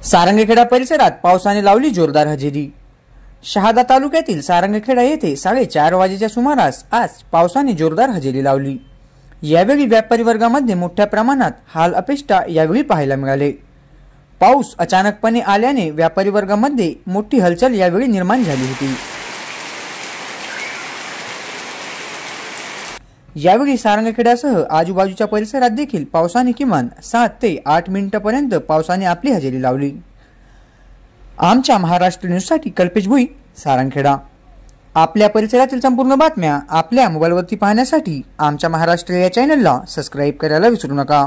सारंगखेडा परिसरात पावसाने लावली जोरदार हजेरी। शहादा तालुक्यातील सारंगखेडा येथे 4:30 वाजेच्या सुमारास आज पावसाने जोरदार हजेरी लावली। यावेळी व्यापारी वर्गामध्ये मोठ्या प्रमाणात हाल अपेष्टा यावेळी पाहायला मिळाले। पाऊस अचानकपणे आल्याने व्यापारी वर्गामध्ये मोठी हलचल यावेळी निर्माण झाली होती। यावेळी सारंगखेड्यासह आजूबाजूच्या परिसरात देखील पावसाने किमान 7 ते 8 मिनिटांपर्यंत पावसाने आपली हजेरी लावली। आमच्या महाराष्ट्र न्यूजसाठी कल्पेश भुई, सारंगखेडा। आपल्या परिसरातील संपूर्ण बातम्या आपल्या मोबाईलवरती पाहण्यासाठी आमच्या महाराष्ट्र या चॅनलला सबस्क्राइब करायला विसरू नका।